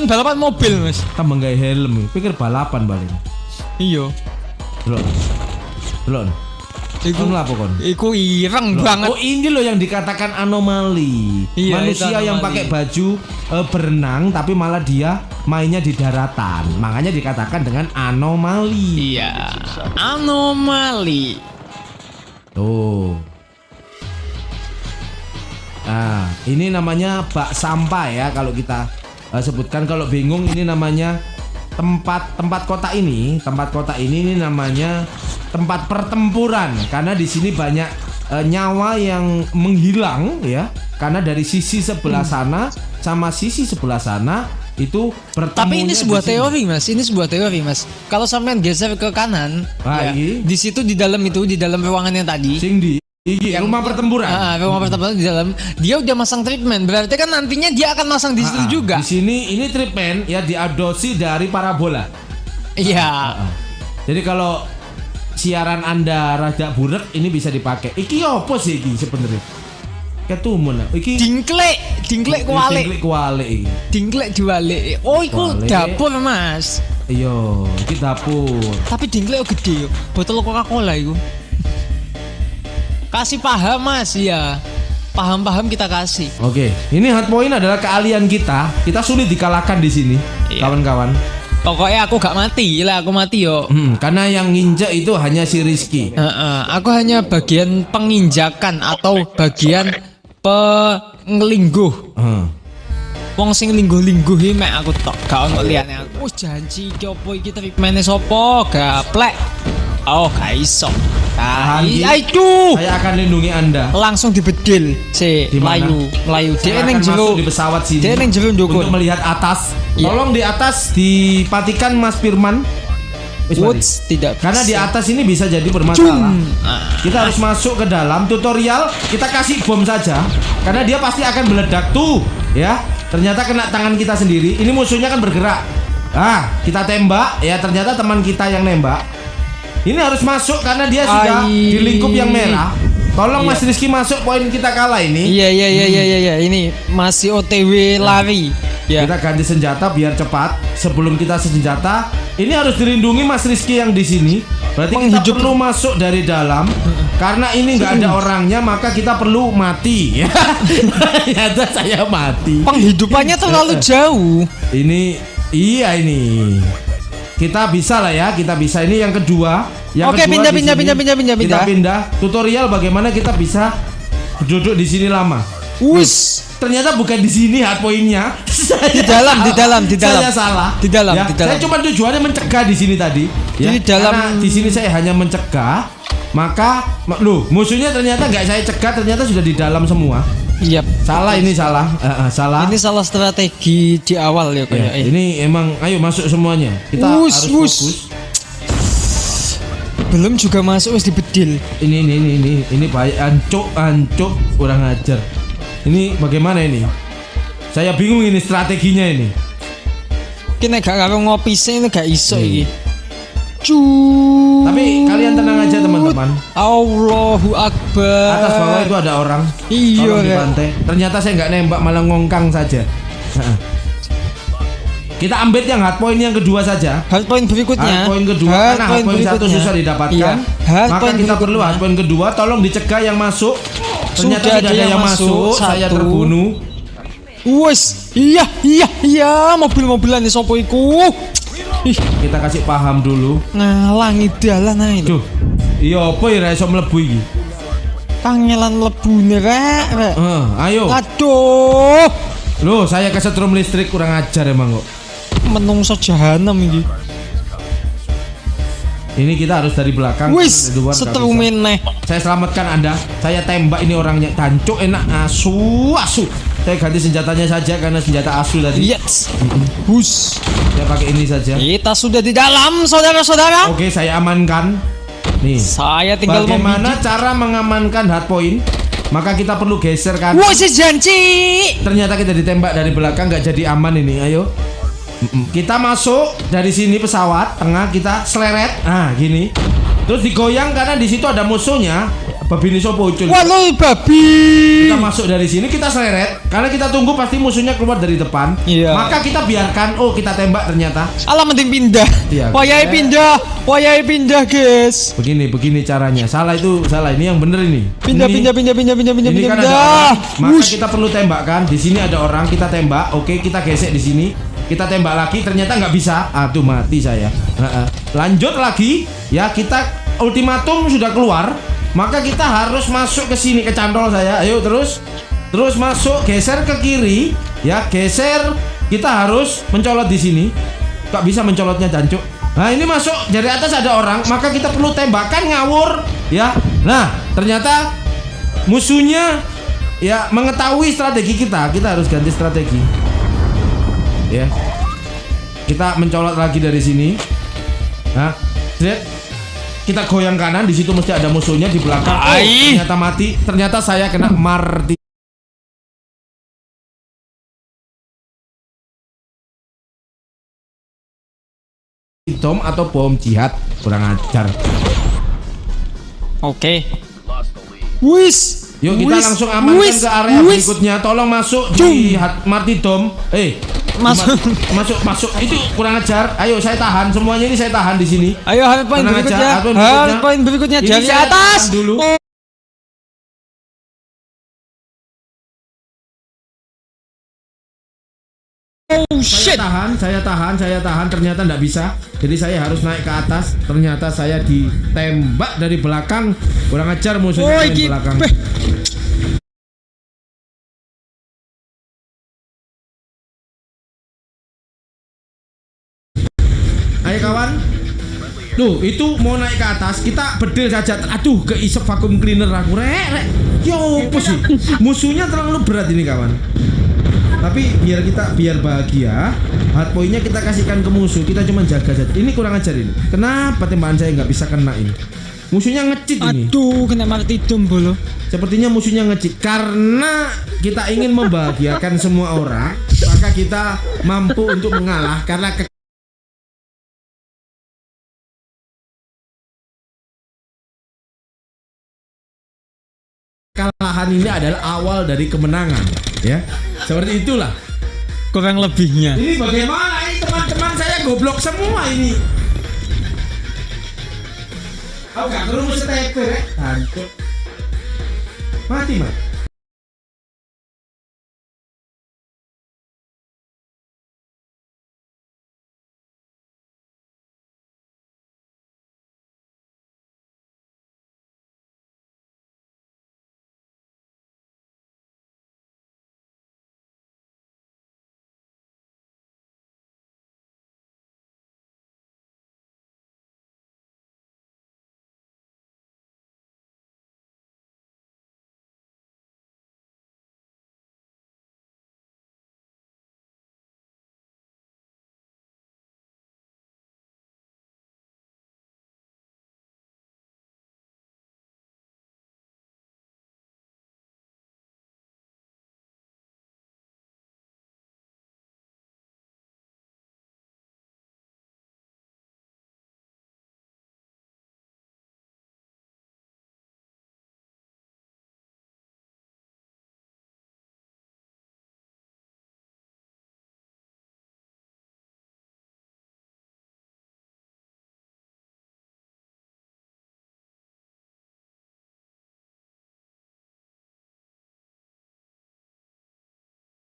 balapan mobil, Mas. Tambah gawe helm, pikir balapan balik. Iya. Delok. Delok. Iku lapo kon? Iku ireng banget. Oh, ini loh yang dikatakan anomali. Iya, manusia yang pakai baju berenang tapi malah dia mainnya di daratan. Makanya dikatakan dengan anomali. Iya. Anomali. Tuh. Nah, ini namanya bak sampah ya kalau kita sebutkan. Kalau bingung ini namanya tempat kota ini namanya tempat pertempuran karena di sini banyak nyawa yang menghilang ya karena dari sisi sebelah sana sama sisi sebelah sana itu bertemu. Tapi ini sebuah teori, Mas. Ini sebuah teori, Mas. Kalau sampean geser ke kanan, ya, di situ di dalam ruangan yang tadi. Sing di rumah pertempuran. Rumah pertempuran di dalam. Dia udah masang treatment. Berarti kan nantinya dia akan masang di situ juga. Di sini ini treatment ya diadopsi dari parabola. Iya. Jadi kalau siaran Anda rada burek ini bisa dipakai. Iki apa sih iki sebenarnya? Ketumun. Iki dingklek kualik. Dingklek diwalik. Oh, iku dapur, Mas. Iya, iki dapur. Tapi dingklek gede. Botol Coca-Cola iku. Kasih paham, Mas, ya. Paham kita kasih. Oke, ini hard point adalah keahlian kita. Kita sulit dikalahkan di sini, kawan-kawan. Pokoknya aku gak mati lah, aku mati yo. Karena yang nginjek itu hanya si Rizky. Aku hanya bagian penginjakan atau bagian pengelingguh. Wong sing lingguh-lingguh iki mek aku tok, gak ono liyane aku. Janji iki opo iki treatment-e sapa? Gaplek. Oh, gak iso. Aduh. Saya akan lindungi Anda. Langsung dibedil si Melayu. Dia ning jero di pesawat sini. Dia ning jero ndukur. Untuk melihat atas. Tolong di atas dipatikan Mas Firman. Woods tidak bisa. Karena di atas ini bisa jadi bermasalah. Kita harus masuk ke dalam tutorial. Kita kasih bom saja. Karena dia pasti akan meledak tuh, ya. Ternyata kena tangan kita sendiri. Ini musuhnya kan bergerak. Kita tembak. Ya ternyata teman kita yang nembak. Ini harus masuk karena dia sudah di lingkup yang merah. Tolong Mas Rizky masuk, poin kita kalah ini. Iya. Ini masih OTW lari. Ya. Kita ganti senjata biar cepat. Sebelum kita senjata, ini harus dilindungi Mas Rizky yang di sini. Berarti kita perlu masuk dari dalam. Karena ini nggak ada orangnya, maka kita perlu mati. Ternyata saya mati. Penghidupannya terlalu jauh. Ini. Kita bisa lah ya, kita bisa. Ini yang kedua. Oke, pindah. Kita pindah. Tutorial bagaimana kita bisa duduk di sini lama. Wus. Ternyata bukan di sini hard point-nya. Di dalam. Saya salah. Di dalam. Saya cuma tujuannya mencegah di sini tadi. Ya, di dalam. Karena di sini saya hanya mencegah. Maka, musuhnya ternyata nggak saya cegah, ternyata sudah di dalam semua. Iya. Salah. Salah. Ini salah strategi di awal ya kayaknya. Ini emang, ayo masuk semuanya. Kita harus fokus. Belum juga masuk wis dibedil. Ini baik ancuk kurang ajar. Ini bagaimana ini? Saya bingung ini strateginya ini. Kene gak karo ngopi sing gak iso iki. Tapi kalian tenang aja teman-teman. Allahu Akbar. Atas bawah itu ada orang. Iya. Tolong dibantai. Ternyata saya nggak nembak, malah ngongkang saja. Kita ambil yang hard point yang kedua saja. Hard point berikutnya. Hard point kedua. Karena hard point satu susah didapatkan. Maka kita perlu hard point kedua. Tolong dicegah yang masuk. Ternyata sudah ada yang masuk. Saya terbunuh. Wes, iya, mobil-mobilan di sopo iku. Kita kasih paham dulu. Ngalangi dalan ae. Duh. Iya apa ya iso mlebu iki? Kangelan lebune rek. Ayo. Aduh. Loh, saya kesetrum listrik kurang ajar emang kok. Menungso jahanam iki. Ini kita harus dari belakang. Wis, setrum meneh. Saya selamatkan Anda. Saya tembak ini orangnya. Tancuk enak asu. Saya ganti senjatanya saja karena senjata asu tadi. Yes. Hus. Saya pakai ini saja. Kita sudah di dalam, saudara-saudara. Oke, saya amankan. Nih. Saya tinggal bagaimana cara mengamankan hard point? Maka kita perlu geser kan. Wah, si janji. Ternyata kita ditembak dari belakang, nggak jadi aman ini. Ayo. Kita masuk dari sini pesawat tengah, kita seleret. Gini. Terus digoyang karena di situ ada musuhnya. Babi ini sopo ucul. Waduh, babi. kita masuk dari sini, kita seleret. Karena kita tunggu pasti musuhnya keluar dari depan. Iya. Maka kita biarkan, oh kita tembak ternyata. Alah mending pindah. Iya. Wayai pindah, guys. Begini caranya. Salah itu salah. Ini yang bener ini. Pindah. Ini kan ada orang, maka kita perlu tembakkan. Di sini ada orang, kita tembak. Oke, kita gesek di sini. Kita tembak lagi, ternyata nggak bisa. Aduh, mati saya. Lanjut lagi, ya kita ultimatum sudah keluar. Maka kita harus masuk ke sini, ke cantol saya. Ayo terus masuk, geser ke kiri, ya geser. Kita harus mencolot di sini. Gak bisa mencolotnya jancuk. Nah ini masuk dari atas ada orang, maka kita perlu tembakan ngawur, ya. Nah ternyata musuhnya ya mengetahui strategi kita harus ganti strategi, ya. Kita mencolot lagi dari sini. Nah, lihat. Kita goyang kanan, di situ mesti ada musuhnya di belakang. Oh, ternyata mati. Ternyata saya kena marti. Tom atau bom jihad, kurang ajar. Oke. Wis. Yuk kita langsung amankan ke area berikutnya. Tolong masuk di martidom. Masuk. Itu kurang ajar. Ayo saya tahan semuanya ini, saya tahan di sini. Ayo hal poin berikutnya dari atas dulu. Oh shit. Saya tahan. Ternyata nggak bisa. Jadi saya harus naik ke atas. Ternyata saya ditembak dari belakang. Kurang ajar musuhnya dari belakang. Ayo kawan. Tuh, itu mau naik ke atas, kita bedil saja. Aduh, keisep vacuum cleaner aku. Rek. Yo, apa sih? Musuhnya terlalu berat ini kawan. Tapi biar bahagia, hard point-nya kita kasihkan ke musuh. Kita cuma jaga saja. Ini kurang ajar ini. Kenapa tembakan saya nggak bisa kena ini? Musuhnya ngecit ini. Aduh, kena martidom bolo. Sepertinya musuhnya ngecit. Karena kita ingin membahagiakan semua orang, maka kita mampu untuk mengalah karena kekalahan ini adalah awal dari kemenangan, ya. Seperti itulah kurang lebihnya. Ini bagaimana ini teman-teman saya goblok semua ini. Aku gak perlu seteper ya. Mati, Mas.